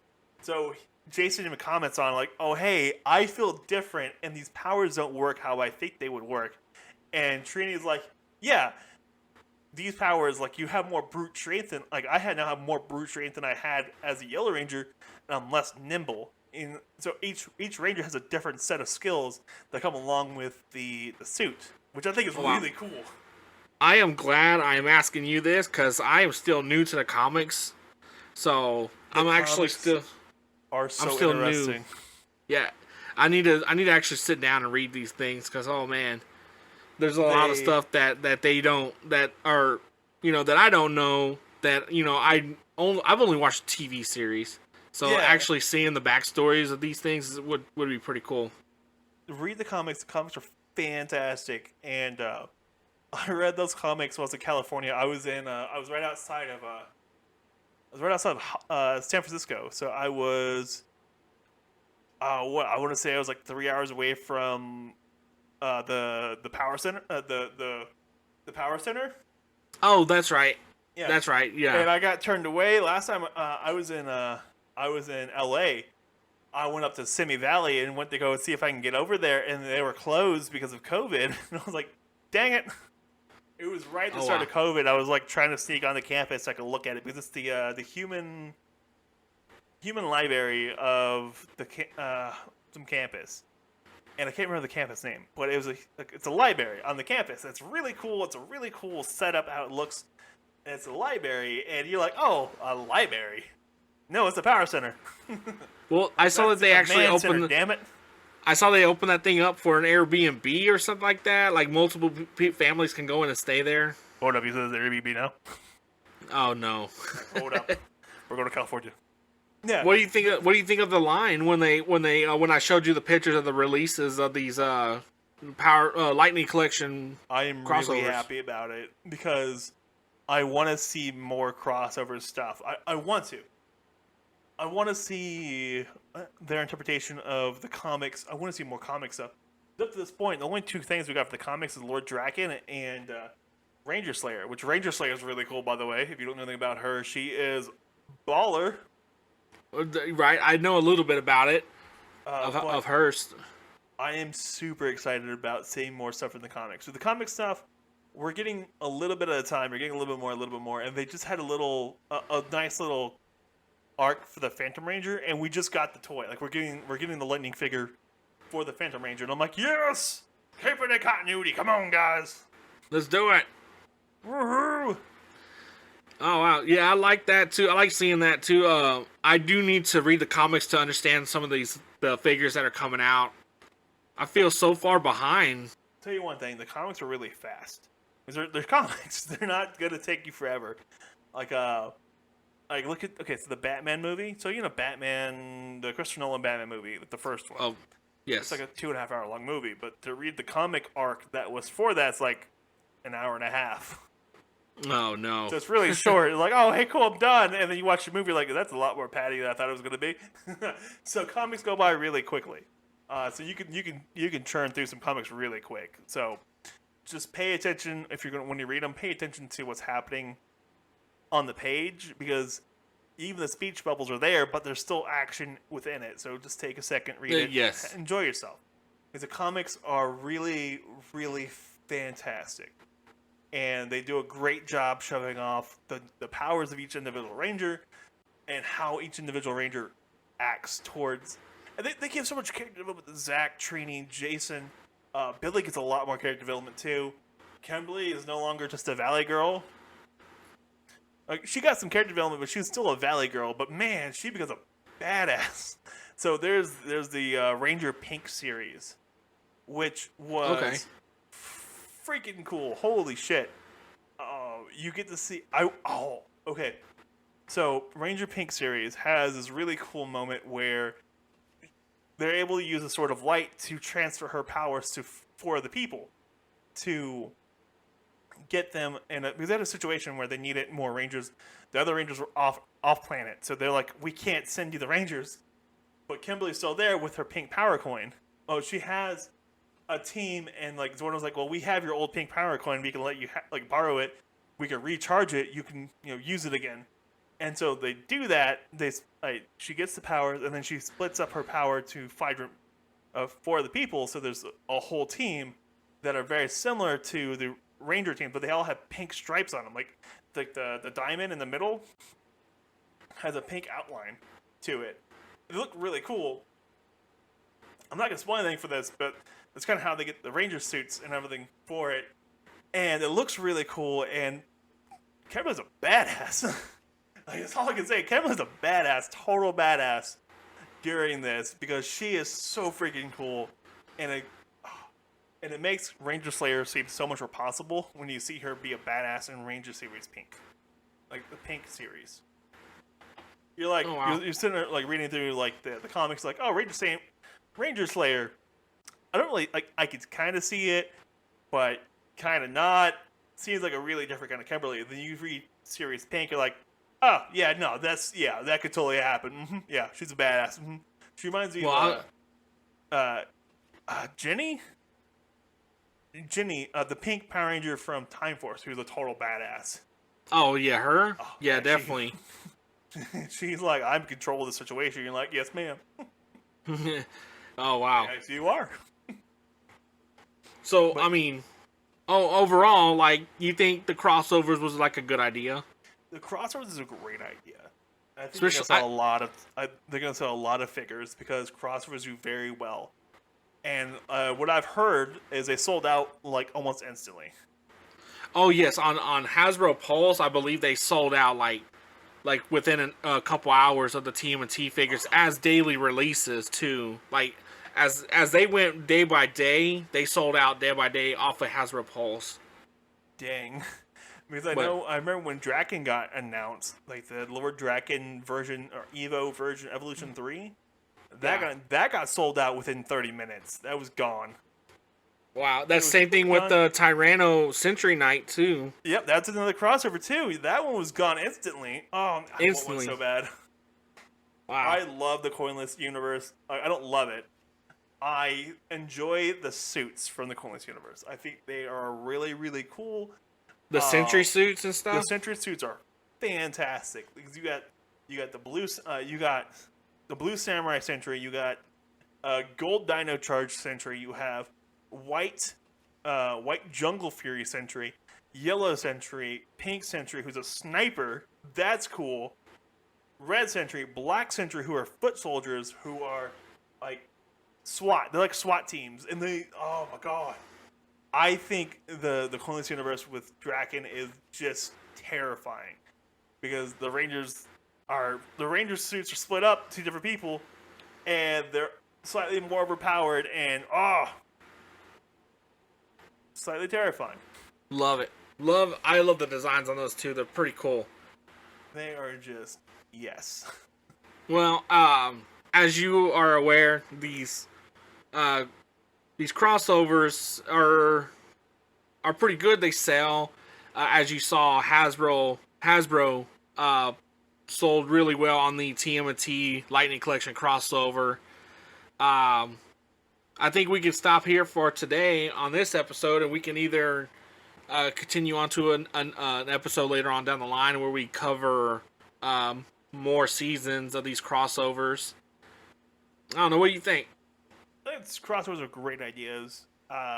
S2: So Jason even comments on like, oh, hey, I feel different, and these powers don't work how I think they would work. And Trini's like, yeah, these powers, like, you have more brute strength, and like, I now have more brute strength than I had as a Yellow Ranger, and I'm less nimble. And so each Ranger has a different set of skills that come along with the suit, which I think is really cool.
S1: I am glad I am asking you this, because I am still new to the comics, so I'm actually still...
S2: I'm still interesting.
S1: New. Yeah, I need to actually sit down and read these things, because there's a lot of stuff that I don't know, that I've only watched TV series, so actually seeing the backstories of these things would be pretty cool.
S2: Read the comics. The comics are fantastic, and I read those comics when I was in California. I was right outside of San Francisco, so I was I want to say I was like 3 hours away from the power center, the power center.
S1: Oh, that's right. Yeah, that's right. Yeah,
S2: and I got turned away last time. I was in L.A. I went up to Simi Valley and went to go see if I can get over there, and they were closed because of COVID. And I was like, dang it. It was right at the start of COVID. I was like trying to sneak on the campus so I could look at it, because it's the human library of some campus, and I can't remember the campus name, but it's a library on the campus. It's really cool. It's a really cool setup how it looks. And it's a library, and you're like, oh, a library? No, it's a power center.
S1: Well, I saw that they actually opened.
S2: Damn it.
S1: I saw they opened that thing up for an Airbnb or something like that. Like multiple families can go in and stay there.
S2: Hold up, you said it's Airbnb now?
S1: Oh no!
S2: Hold up, we're going to California. Yeah.
S1: What do you think? What do you think of the line when I showed you the pictures of the releases of these Lightning Collection?
S2: I am
S1: crossovers?
S2: Really happy about it, because I want to see more crossover stuff. I want to. I want to see their interpretation of the comics. I want to see more comic stuff. Up to this point, the only two things we got for the comics is Lord Draken and Ranger Slayer, which Ranger Slayer is really cool, by the way. If you don't know anything about her, she is baller.
S1: Right, I know a little bit about it, of hers.
S2: I am super excited about seeing more stuff in the comics. So the comic stuff, we're getting a little bit at a time. We're getting a little bit more, and they just had a nice little arc for the Phantom Ranger, and we just got the toy. Like we're getting the Lightning figure for the Phantom Ranger, and I'm like, yes, keep it in continuity. Come on, guys,
S1: let's do it.
S2: Woohoo!
S1: Oh wow, yeah, I like that too. I like seeing that too. I do need to read the comics to understand some of the figures that are coming out. I feel so far behind.
S2: I'll tell you one thing: the comics are really fast. They're comics. They're not gonna take you forever. Like look at so the Batman movie. So Batman, the Christopher Nolan Batman movie, the first one.
S1: Oh, yes.
S2: It's like a 2.5 hour long movie, but to read the comic arc that was for that, it's like an hour and a half.
S1: Oh no!
S2: So it's really short. It's like, oh hey, cool, I'm done. And then you watch the movie, like that's a lot more padding than I thought it was going to be. So comics go by really quickly. So you can churn through some comics really quick. So just pay attention when you read them. Pay attention to what's happening on the page, because even the speech bubbles are there, but there's still action within it. So just take a second, read it,
S1: yes,
S2: enjoy yourself. Because the comics are really, really fantastic, and they do a great job showing off the powers of each individual ranger and how each individual ranger acts towards. And they give so much character development to Zach, Trini, Jason. Billy gets a lot more character development too. Kimberly is no longer just a valley girl. Like, she got some character development, but she was still a valley girl. But man, she becomes a badass. So there's the Ranger Pink series, which was freaking cool. Holy shit! You get to see. Okay. So Ranger Pink series has this really cool moment where they're able to use a sort of light to transfer her powers for the people to get them in because they had a situation where they needed more rangers. The other rangers were off planet, so they're like, we can't send you the rangers. But Kimberly's still there with her pink power coin. Oh, she has a team, and like Zordon was like, well, we have your old pink power coin. We can let you borrow it. We can recharge it. You can use it again. And so they do that. She gets the powers, and then she splits up her power to fight for the people. So there's a whole team that are very similar to the Ranger team, but they all have pink stripes on them. Like the diamond in the middle has a pink outline to it. They look really cool. I'm not gonna spoil anything for this, but that's kind of how they get the Ranger suits and everything for it. And it looks really cool. And Kimberly's a badass. Like, that's all I can say. Kimberly's a badass, total badass during this, because she is so freaking cool, and it makes Ranger Slayer seem so much more possible when you see her be a badass in Ranger Series Pink, like the Pink series. You're like, you're sitting there like reading through like the comics, like, oh, Ranger Slayer. I don't really like. I could kind of see it, but kind of not. Seems like a really different kind of Kimberly. Then you read Series Pink, you're like, oh yeah, no, that could totally happen. Mm-hmm. Yeah, she's a badass. Mm-hmm. She reminds me of Jenny. Ginny, the pink Power Ranger from Time Force, who's a total badass.
S1: Oh, yeah, her? Oh, yeah, definitely.
S2: She's like, I'm in control of the situation. You're like, yes, ma'am.
S1: Oh, wow.
S2: Yes, you are.
S1: So, I mean, overall, like, you think the crossovers was, like, a good idea?
S2: The crossovers is a great idea. I think they're going to sell they're going to sell a lot of figures, because crossovers do very well. And what I've heard is they sold out like almost instantly.
S1: Oh yes, on Hasbro Pulse, I believe they sold out like within a couple hours of the TMNT figures as daily releases too. Like as they went day by day, they sold out day by day off of Hasbro Pulse.
S2: Dang. Because I remember when Draken got announced, like the Lord Draken version or Evo version, Evolution 3. That got sold out within 30 minutes. That was gone.
S1: Wow, that's the same thing with the Tyranno Century Knight too.
S2: Yep, that's another crossover too. That one was gone instantly. Oh, I want one so bad. Wow. I love the Coinless universe. I don't love it. I enjoy the suits from the Coinless universe. I think they are really, really cool.
S1: The Sentry suits and stuff.
S2: The Sentry suits are fantastic, because you got the blue the Blue Samurai Sentry, you got Gold Dino Charge Sentry, you have White Jungle Fury Sentry, Yellow Sentry, Pink Sentry, who's a sniper, that's cool, Red Sentry, Black Sentry, who are foot soldiers, who are like SWAT, they're like SWAT teams, and oh my god. I think the Coinless universe with Draken is just terrifying, because the Ranger suits are split up to different people, and they're slightly more overpowered, and slightly terrifying.
S1: Love it. I love the designs on those two. They're pretty cool.
S2: They are just yes.
S1: Well, as you are aware, these crossovers are pretty good. They sell, as you saw, Hasbro sold really well on the TMNT Lightning Collection crossover. I I think we can stop here for today on this episode, and we can either continue on to an episode later on down the line where we cover more seasons of these crossovers. I don't know. What do you think?
S2: I think crossovers are great ideas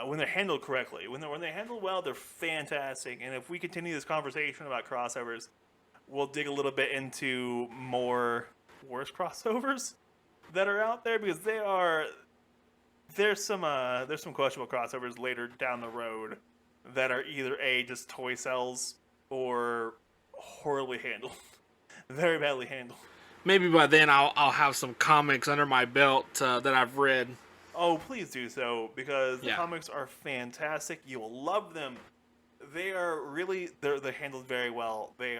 S2: when they're handled correctly. When they're handled well, they're fantastic. And if we continue this conversation about crossovers, we'll dig a little bit into more worse crossovers that are out there, because there's some questionable crossovers later down the road that are either just toy cells or horribly handled, very badly handled.
S1: Maybe by then I'll have some comics under my belt that I've read.
S2: Oh, please do so, because the comics are fantastic. You will love them. They're handled very well. They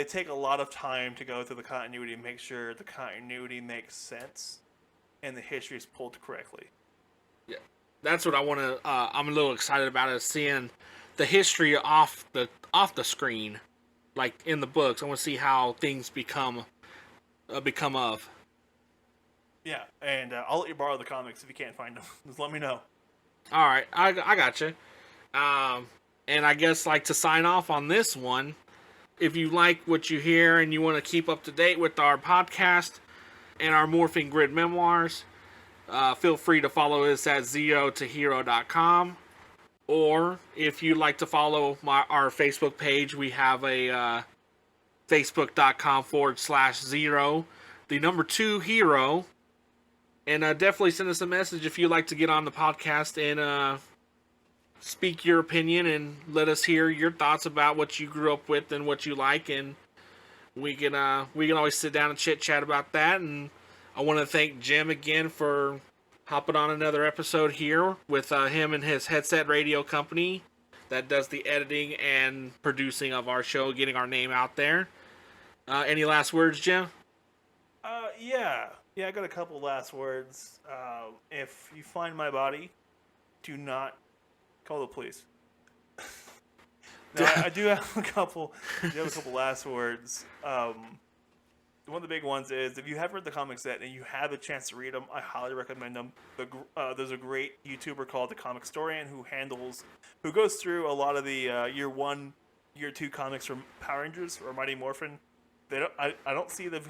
S2: take a lot of time to go through the continuity and make sure the continuity makes sense and the history is pulled correctly.
S1: Yeah, that's what I want to. I'm a little excited about, is seeing the history off the screen, like in the books. I want to see how things become of.
S2: Yeah, and I'll let you borrow the comics if you can't find them. Just let me know.
S1: All right, I got you. And I guess, like, to sign off on this one, if you like what you hear and you want to keep up to date with our podcast and our Morphing Grid memoirs, feel free to follow us at zeotohero.com. Or if you'd like to follow our Facebook page, we have a facebook.com/0, the number 2 hero. And definitely send us a message if you'd like to get on the podcast and speak your opinion and let us hear your thoughts about what you grew up with and what you like. And we can always sit down and chit chat about that. And I want to thank Jim again for hopping on another episode here with him and his Headset Radio company that does the editing and producing of our show, getting our name out there. Any last words, Jim?
S2: Yeah, I got a couple last words. If you find my body, do not call the police. No, I do have a couple last words. One of the big ones is, if you haven't read the comics yet and you have a chance to read them, I highly recommend them. There's a great YouTuber called The Comic Historian who goes through a lot of the year 1, year 2 comics from Power Rangers or Mighty Morphin. I don't see them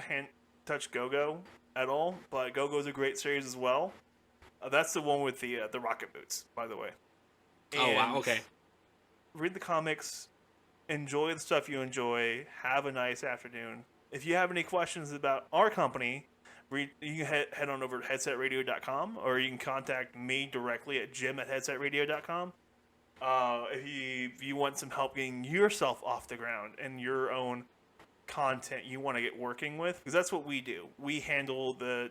S2: touch Go-Go at all, but Go-Go's a great series as well. That's the one with the rocket boots, by the way.
S1: Oh, wow, okay.
S2: Read the comics, enjoy the stuff you enjoy, have a nice afternoon. If you have any questions about our company, you can head on over to headsetradio.com, or you can contact me directly at jim@headsetradio.com. If you want some help getting yourself off the ground and your own content you want to get working with, because that's what we do. We handle the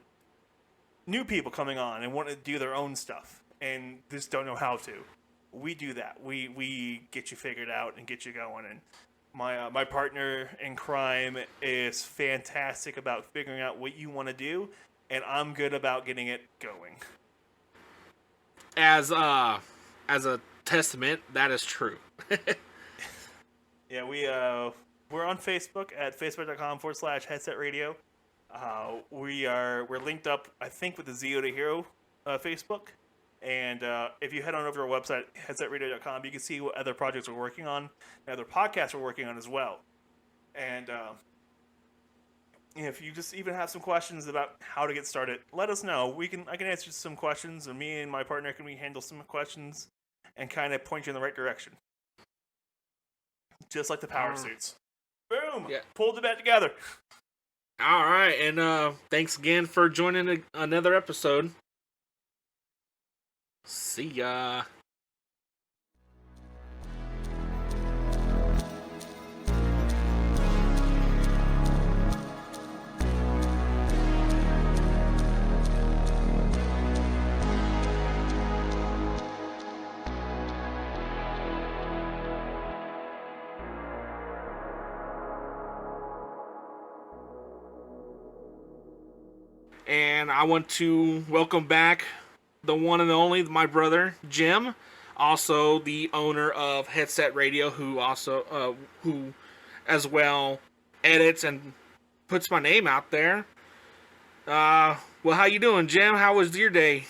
S2: new people coming on and want to do their own stuff and just don't know how to. We do that. We get you figured out and get you going. And my partner in crime is fantastic about figuring out what you want to do, and I'm good about getting it going.
S1: As a testament, that is true.
S2: Yeah, we're on Facebook at facebook.com/headsetradio. We're linked up, I think, with the Zeo to Hero Facebook. And if you head on over to our website, headsetradio.com, you can see what other projects we're working on, and other podcasts we're working on as well. And if you just even have some questions about how to get started, let us know. I can answer some questions, and me and my partner can handle some questions and kind of point you in the right direction. Just like the power suits. Boom! Yeah. Pulled it back together.
S1: All right, and thanks again for joining another episode. See ya. And I want to welcome back the one and only, my brother, Jim, also the owner of Headset Radio, who as well edits and puts my name out there. Well, how you doing, Jim? How was your day?